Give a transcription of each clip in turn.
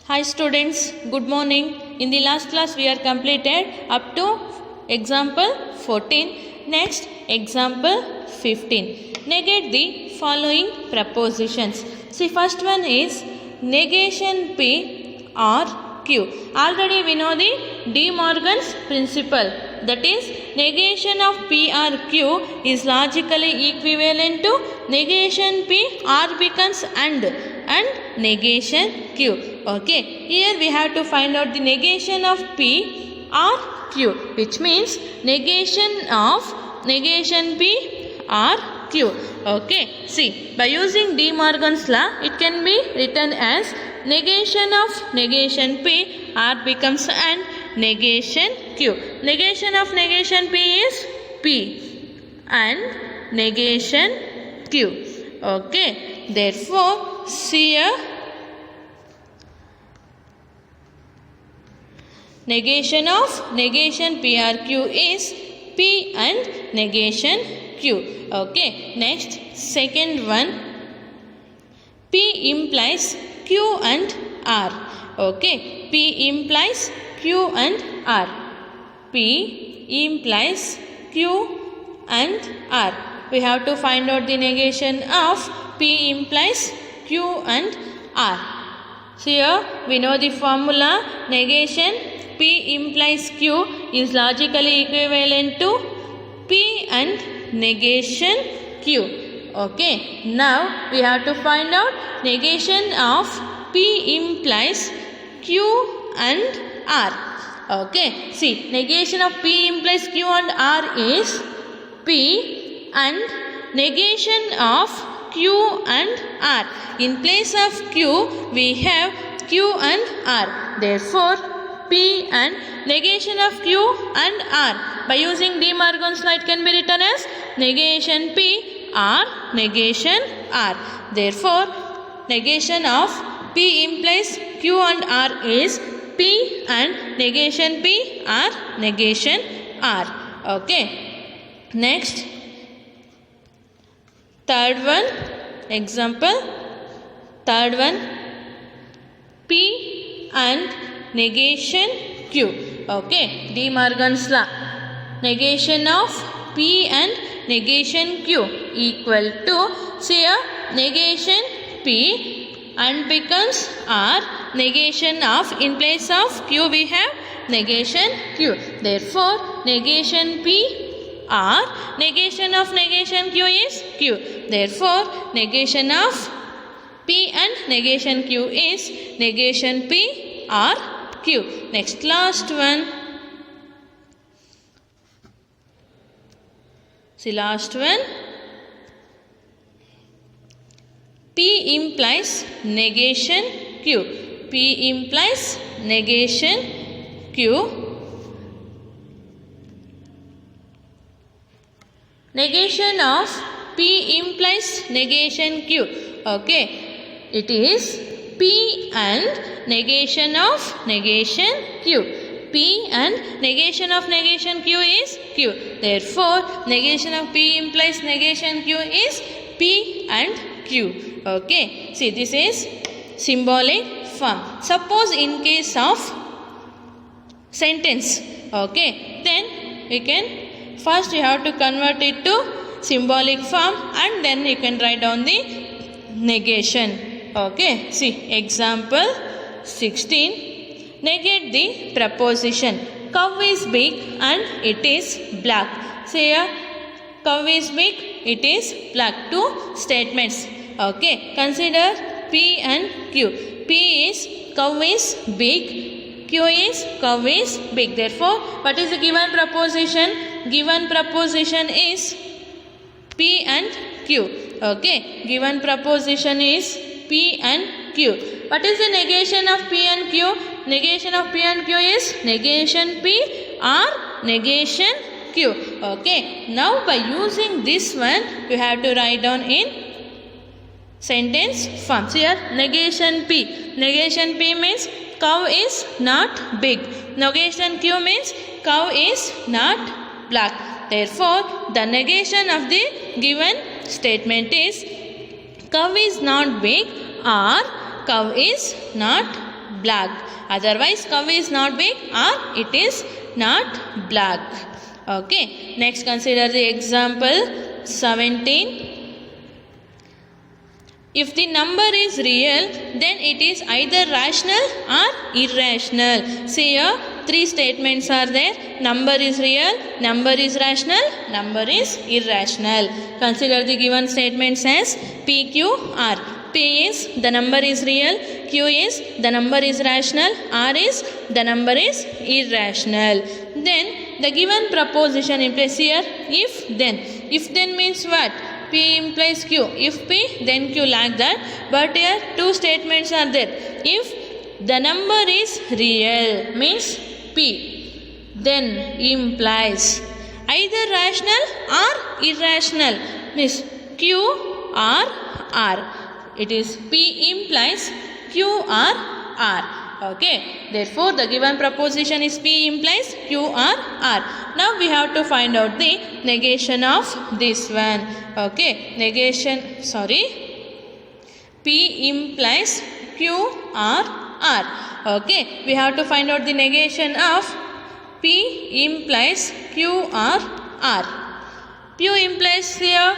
Hi students, good morning. In the last class we are completed up to example 14. Next example 15. Negate the following propositions. See, first one is negation P or Q. Already we know the De Morgan's principle. That is, negation of P or Q is logically equivalent to negation P or becomes and negation Q. Okay, here we have to find out the negation of P or Q, which means negation of negation P or Q. Okay, see, by using De Morgan's law, it can be written as negation of negation P or becomes and negation Q. Negation of negation P is P and negation Q. Okay, therefore, see here, negation of negation P or Q is P and negation Q. Okay, next, second one, P implies Q and R. Okay, P implies Q and R. P implies Q and R. We have to find out the negation of P implies Q and R. So here we know the formula. Negation P implies Q is logically equivalent to P and negation Q. Okay, now we have to find out negation of P implies Q and R. Okay, see, negation of P implies Q and R is P and negation of Q and R. In place of Q, we have Q and R. Therefore, P and negation of Q and R. By using De Morgan's law, it can be written as negation P or negation R. Therefore, negation of P implies Q and R is P and negation P or negation R. Okay. Next, third one, example, third one, P and negation Q. Okay, De Morgan's law. Negation of P and negation Q equal to, say, negation P and becomes R. Negation of, in place of Q we have negation Q. Therefore, negation P or negation of negation Q is Q. Therefore, negation of P and negation Q is negation P or Q. Next, last one. See, last one. P implies negation Q. P implies negation Q. Negation of P implies negation Q. Okay, it is P and negation of negation Q. P and negation of negation Q is Q. Therefore, negation of P implies negation Q is P and Q. Okay, see, this is symbolic form. Suppose in case of sentence, okay, then we can, first you have to convert it to symbolic form and then you can write down the negation. Okay, see, example 16, negate the proposition. Cow is big and it is black. Say here, cow is big, it is black. Two statements. Okay, consider P and Q. P is cow is big, Q is cow is big. Therefore, what is the given proposition? Given proposition is P and Q. Okay, given proposition is P and Q. What is the negation of P and Q? Negation of P and Q is negation P or negation Q. Okay, now by using this one, you have to write down in sentence form. So here, negation P. Negation P means cow is not big. Negation Q means cow is not black. Therefore, the negation of the given statement is cow is not big or cow is not black. Otherwise cow is not big or it is not black. Okay, next consider the example 17. If the number is real, then it is either rational or irrational. See here, three statements are there. Number is real, number is rational, number is irrational. Consider the given statements as P, Q, R. P is the number is real, Q is the number is rational, R is the number is irrational. Then the given proposition implies here if then. If then means what? P implies Q. If P, then Q, like that. But here two statements are there. If the number is real means P, then implies either rational or irrational means Q or R. It is P implies Q or R. Okay, therefore the given proposition is P implies Q or R. Now we have to find out the negation of this one. Okay, negation, P implies Q or R. Okay, we have to find out the negation of P implies Q or R. Q implies here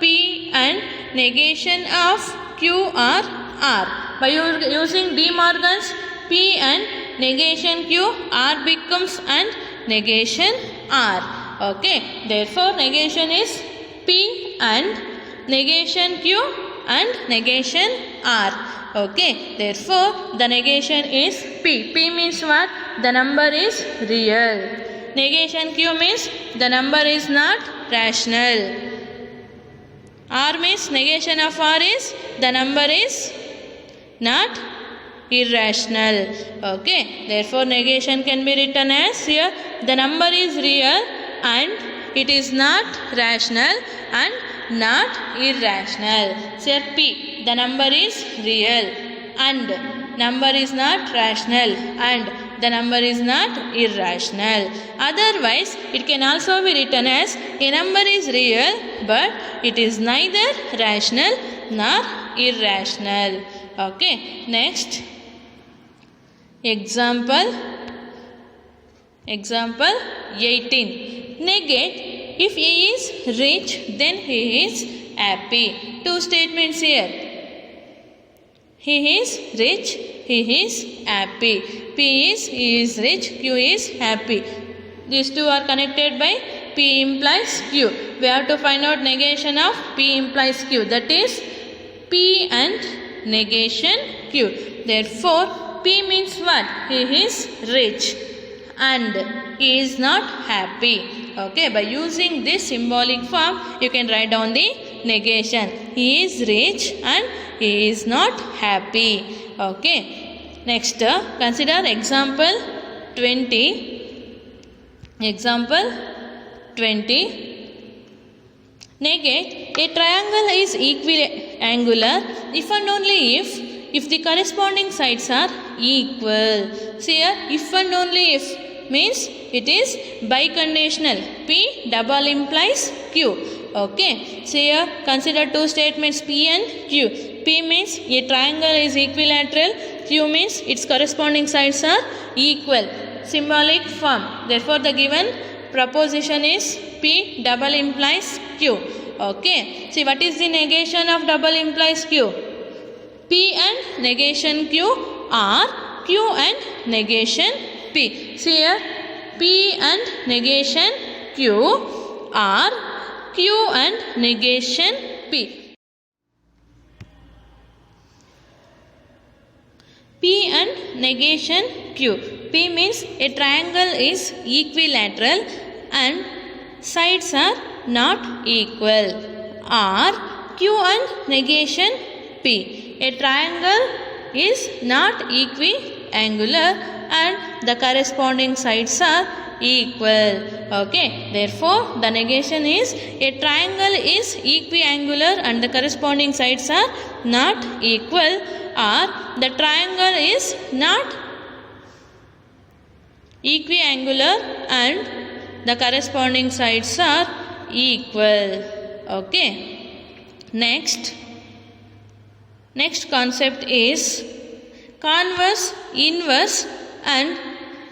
P and negation of Q or R. By using De Morgan's P and negation Q, R becomes and negation R. Okay, therefore negation is P and negation Q and negation R. Okay, therefore the negation is P. P means what? The number is real. Negation Q means the number is not rational. R means negation of R is the number is not irrational. Okay, therefore negation can be written as here the number is real and it is not rational and not irrational. So here P, the number is real and number is not rational and the number is not irrational. Otherwise it can also be written as a number is real but it is neither rational nor irrational. Okay, next example 18. Negate if he is rich then he is happy. Two statements here. He is rich, he is happy. P is he is rich, Q is happy. These two are connected by P implies Q. We have to find out negation of P implies Q. That is P and negation Q. Therefore P means what? He is rich and he is not happy. Okay, by using this symbolic form you can write down the negation. He is rich and he is not happy. Okay, next consider example 20. Example 20. Negate a triangle is equiangular if and only if the corresponding sides are equal. See here, if and only if means it is biconditional. P double implies Q. Okay, see here, consider two statements P and Q. P means a triangle is equilateral. Q means its corresponding sides are equal. Symbolic form. Therefore the given proposition is P double implies Q. Okay, see what is the negation of double implies Q? P and negation Q or Q and negation P. See here, P and negation Q or Q and negation P. P and negation Q. P means a triangle is equilateral and sides are not equal. Or Q and negation P. A triangle is not equiangular and the corresponding sides are equal. Okay, therefore the negation is a triangle is equiangular and the corresponding sides are not equal, or the triangle is not equiangular and the corresponding sides are equal. Okay, next concept is converse, inverse and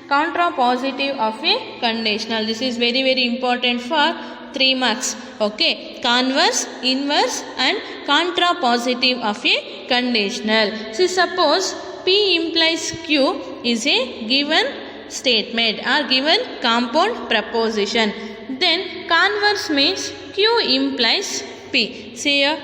contrapositive of a conditional. This is very important for 3 marks. Okay, converse, inverse and contrapositive of a conditional. So suppose P implies Q is a given statement or given compound proposition. Then converse means Q implies P. See here,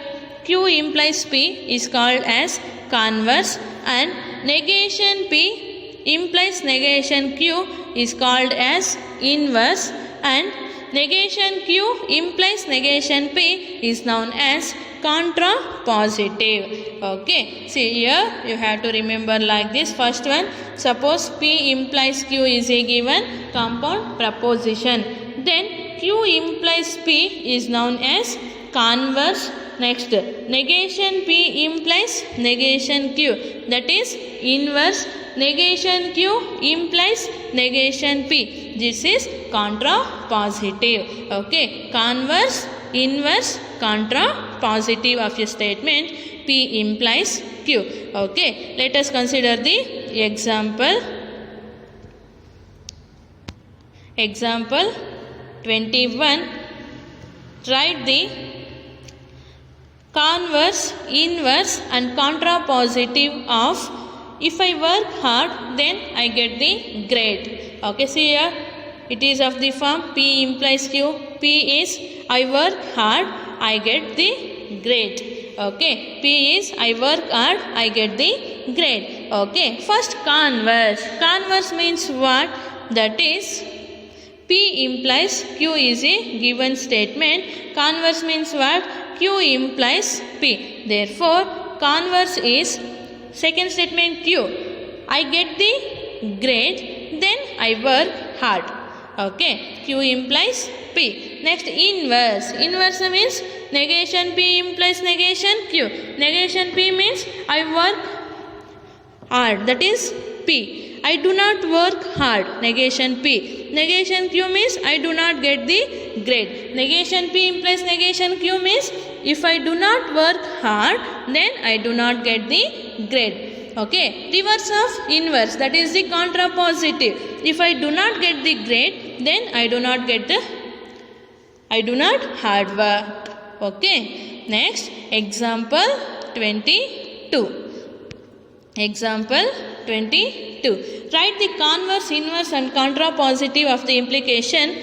Q implies P is called as converse, and negation P implies negation Q is called as inverse, and negation Q implies negation P is known as contrapositive. Okay, see here you have to remember like this. First one, suppose P implies Q is a given compound proposition, then Q implies P is known as converse. Next, negation P implies negation Q, that is inverse. Negation Q implies negation P, this is contrapositive. Okay, converse, inverse, contrapositive of a statement P implies Q. Okay, let us consider the example. Example 21. Write the converse, inverse and contrapositive of if I work hard then I get the grade. Okay, see here it is of the form P implies Q. P is I work hard, I get the grade. Okay, P is I work hard, I get the grade. Okay, first converse. Converse means what? That is P implies Q is a given statement. Converse means what? Q implies P. Therefore, converse is second statement Q. I get the grade, then I work hard. Okay, Q implies P. Next, inverse. Inverse means negation P implies negation Q. Negation P means I work hard, that is P. I do not work hard, negation P. Negation Q means I do not get the grade. Negation P implies negation Q means if I do not work hard, then I do not get the grade. Okay, reverse of inverse, that is the contrapositive. If I do not get the grade, then I do not hard work. Okay, next example 22. Example 22. Write the converse, inverse and contrapositive of the implication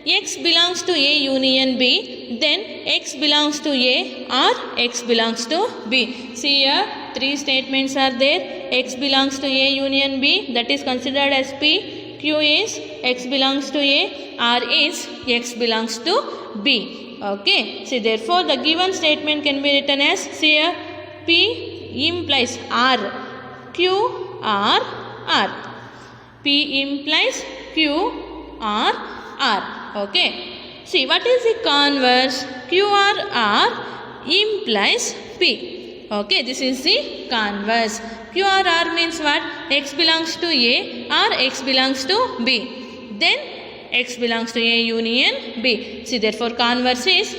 X belongs to A union B, then X belongs to A or X belongs to B. See here, 3 statements are there. X belongs to A union B, that is considered as P. Q is X belongs to A, R is X belongs to B. Okay, see therefore the given statement can be written as, see here, P implies R, Q R R. P implies Q R R. Okay. See, what is the converse? Q R R implies P. Okay, this is the converse. Q R R means what? X belongs to A or X belongs to B. Then X belongs to A union B. See, therefore converse is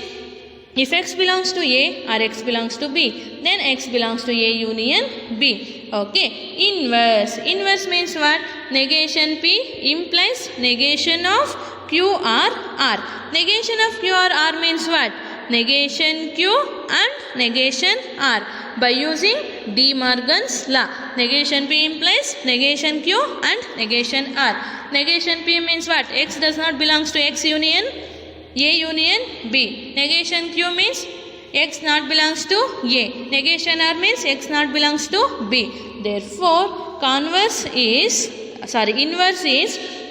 if X belongs to A or X belongs to B, then X belongs to A union B. Okay. Inverse. Inverse means what? Negation P implies negation of Q R R. Negation of Q R R means what? Negation Q and negation R by using De Morgan's law. Negation P implies negation Q and negation R. Negation P means what? X does not belongs to X union A union B. Negation Q means X not belongs to A. Negation R means X not belongs to B. Therefore, inverse is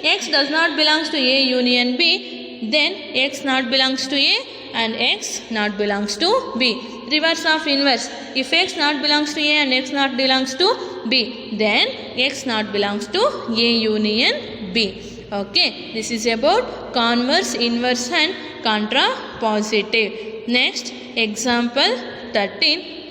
X does not belongs to A union B, then X not belongs to A and X not belongs to B. Reverse of inverse. If X not belongs to A and X not belongs to B, then X not belongs to A union B. Okay, this is about converse, inverse and contrapositive. Next, example 13.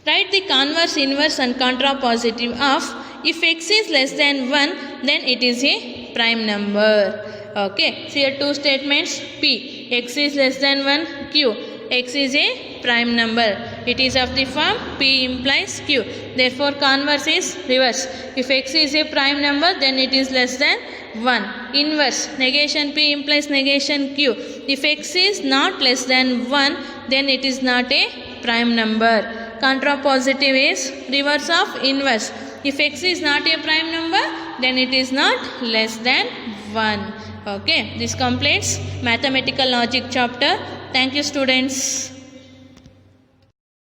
Write the converse, inverse and contrapositive of if X is less than 1, then it is a prime number. Okay, so here 2 statements. P, X is less than 1, Q, x is a prime number. It is of the form p implies q. Therefore, converse is reverse. If x is a prime number, then it is less than 1. Inverse, negation p implies negation q. If x is not less than 1, then it is not a prime number. Contrapositive is reverse of inverse. If x is not a prime number, then it is not less than 1. Okay, this completes mathematical logic chapter. Thank you, students.